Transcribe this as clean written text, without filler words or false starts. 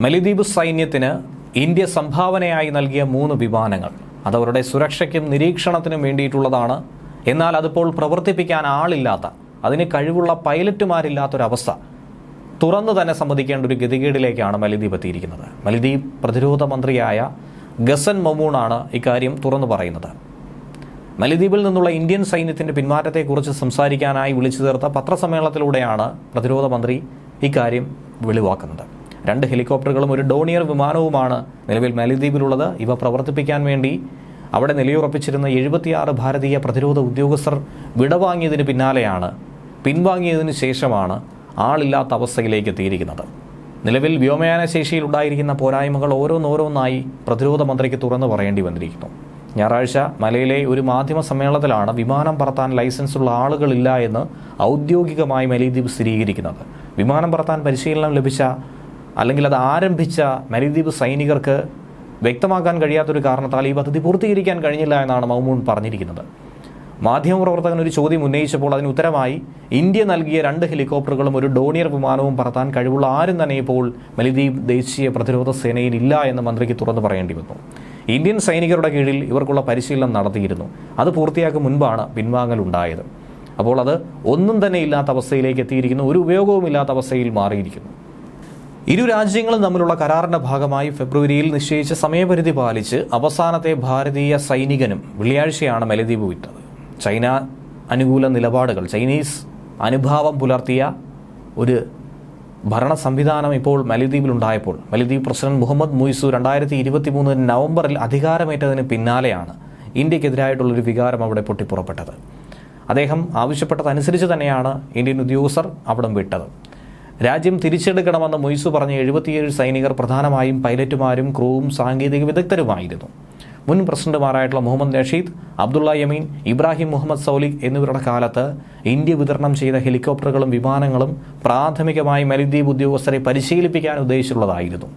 മലദ്വീപ് സൈന്യത്തിന് ഇന്ത്യ സംഭാവനയായി നൽകിയ 3 വിമാനങ്ങൾ അതവരുടെ സുരക്ഷയ്ക്കും നിരീക്ഷണത്തിനും വേണ്ടിയിട്ടുള്ളതാണ്. എന്നാൽ അതിപ്പോൾ പ്രവർത്തിപ്പിക്കാൻ ആളില്ലാത്ത, അതിന് കഴിവുള്ള പൈലറ്റുമാരില്ലാത്തൊരവസ്ഥ തുറന്നു തന്നെ സമ്മതിക്കേണ്ട ഒരു ഗതികേടിലേക്കാണ് മലദ്വീപ് എത്തിയിരിക്കുന്നത്. മലദ്വീപ് പ്രതിരോധ മന്ത്രിയായ ഗസൻ മമൂണാണ് ഇക്കാര്യം തുറന്നു പറയുന്നത്. മലദ്വീപിൽ നിന്നുള്ള ഇന്ത്യൻ സൈന്യത്തിന്റെ പിന്മാറ്റത്തെക്കുറിച്ച് സംസാരിക്കാനായി വിളിച്ചു ചേർത്ത പത്രസമ്മേളനത്തിലൂടെയാണ് പ്രതിരോധ മന്ത്രി ഇക്കാര്യം വെളിവാക്കുന്നത്. 2 ഹെലികോപ്റ്ററുകളും ഒരു ഡോണിയർ വിമാനവുമാണ് നിലവിൽ മലദ്വീപിലുള്ളത്. ഇവ പ്രവർത്തിപ്പിക്കാൻ വേണ്ടി അവിടെ നിലയുറപ്പിച്ചിരുന്ന 76 ഭാരതീയ പ്രതിരോധ ഉദ്യോഗസ്ഥർ വിടവാങ്ങിയതിന് പിൻവാങ്ങിയതിനു ശേഷമാണ് ആളില്ലാത്ത അവസ്ഥയിലേക്ക് എത്തിയിരിക്കുന്നത്. നിലവിൽ വ്യോമയാന ശേഷിയിലുണ്ടായിരിക്കുന്ന പോരായ്മകൾ ഓരോന്നോരോന്നായി പ്രതിരോധ മന്ത്രിക്ക് തുറന്നു പറയേണ്ടി വന്നിരിക്കുന്നു. ഞായറാഴ്ച മലയിലെ ഒരു മാധ്യമ സമ്മേളനത്തിലാണ് വിമാനം പറത്താൻ ലൈസൻസുള്ള ആളുകളില്ല എന്ന് ഔദ്യോഗികമായി മലദ്വീപ് സ്ഥിരീകരിക്കുന്നത്. വിമാനം പറത്താൻ പരിശീലനം ലഭിച്ച അല്ലെങ്കിൽ അത് ആരംഭിച്ച മലദ്വീപ് സൈനികർക്ക് വ്യക്തമാക്കാൻ കഴിയാത്തൊരു കാരണത്താൽ ഈ പദ്ധതി പൂർത്തീകരിക്കാൻ കഴിഞ്ഞില്ല എന്നാണ് മൗമൂൺ പറഞ്ഞിരിക്കുന്നത്. മാധ്യമപ്രവർത്തകൻ ഒരു ചോദ്യം ഉന്നയിച്ചപ്പോൾ അതിന് ഉത്തരമായി ഇന്ത്യ നൽകിയ 2 ഹെലികോപ്റ്ററുകളും ഒരു ഡോണിയർ വിമാനവും പറത്താൻ കഴിവുള്ള ആരും തന്നെ ഇപ്പോൾ മലദ്വീപ് ദേശീയ പ്രതിരോധ സേനയിൽ ഇല്ല എന്ന് മന്ത്രിക്ക് തുറന്നു പറയേണ്ടി വന്നു. ഇന്ത്യൻ സൈനികരുടെ കീഴിൽ ഇവർക്കുള്ള പരിശീലനം നടത്തിയിരുന്നു. അത് പൂർത്തിയാക്കും മുൻപാണ് പിൻവാങ്ങൽ ഉണ്ടായത്. അപ്പോൾ അത് ഒന്നും തന്നെ ഇല്ലാത്ത അവസ്ഥയിലേക്ക് എത്തിയിരിക്കുന്നു. ഒരു ഉപയോഗവുമില്ലാത്ത അവസ്ഥയിൽ മാറിയിരിക്കുന്നു. ഇരു രാജ്യങ്ങളും തമ്മിലുള്ള കരാറിന്റെ ഭാഗമായി ഫെബ്രുവരിയിൽ നിശ്ചയിച്ച സമയപരിധി പാലിച്ച് അവസാനത്തെ ഭാരതീയ സൈനികനും വെള്ളിയാഴ്ചയാണ് മലദ്വീപ് വിട്ടത്. ചൈന അനുകൂല നിലപാടുകൾ, ചൈനീസ് അനുഭാവം പുലർത്തിയ ഒരു ഭരണ സംവിധാനം ഇപ്പോൾ മലദ്വീപിലുണ്ടായപ്പോൾ മലദ്വീപ് പ്രസിഡന്റ് മുഹമ്മദ് മുയ്സു 2023 നവംബറിൽ അധികാരമേറ്റതിന് പിന്നാലെയാണ് ഇന്ത്യക്കെതിരായിട്ടുള്ളൊരു വികാരം അവിടെ പൊട്ടിപ്പുറപ്പെട്ടത്. അദ്ദേഹം ആവശ്യപ്പെട്ടതനുസരിച്ച് തന്നെയാണ് ഇന്ത്യൻ ഉദ്യോഗസ്ഥർ അവിടം വിട്ടത്. രാജ്യം തിരിച്ചെടുക്കണമെന്ന് മുയ്സു പറഞ്ഞ 77 സൈനികർ പ്രധാനമായും പൈലറ്റുമാരും ക്രൂവും സാങ്കേതിക വിദഗ്ധരുമായിരുന്നു. മുൻ പ്രസിഡന്റുമാരായിട്ടുള്ള മുഹമ്മദ് നഷീദ്, അബ്ദുള്ള യമീൻ, ഇബ്രാഹിം മുഹമ്മദ് സൗലിഖ് എന്നിവരുടെ കാലത്ത് ഇന്ത്യ വിതരണം ചെയ്ത ഹെലികോപ്റ്ററുകളും വിമാനങ്ങളും പ്രാഥമികമായി മലദ്വീപ് ഉദ്യോഗസ്ഥരെ പരിശീലിപ്പിക്കാൻ ഉദ്ദേശിച്ചുള്ളതായിരുന്നു.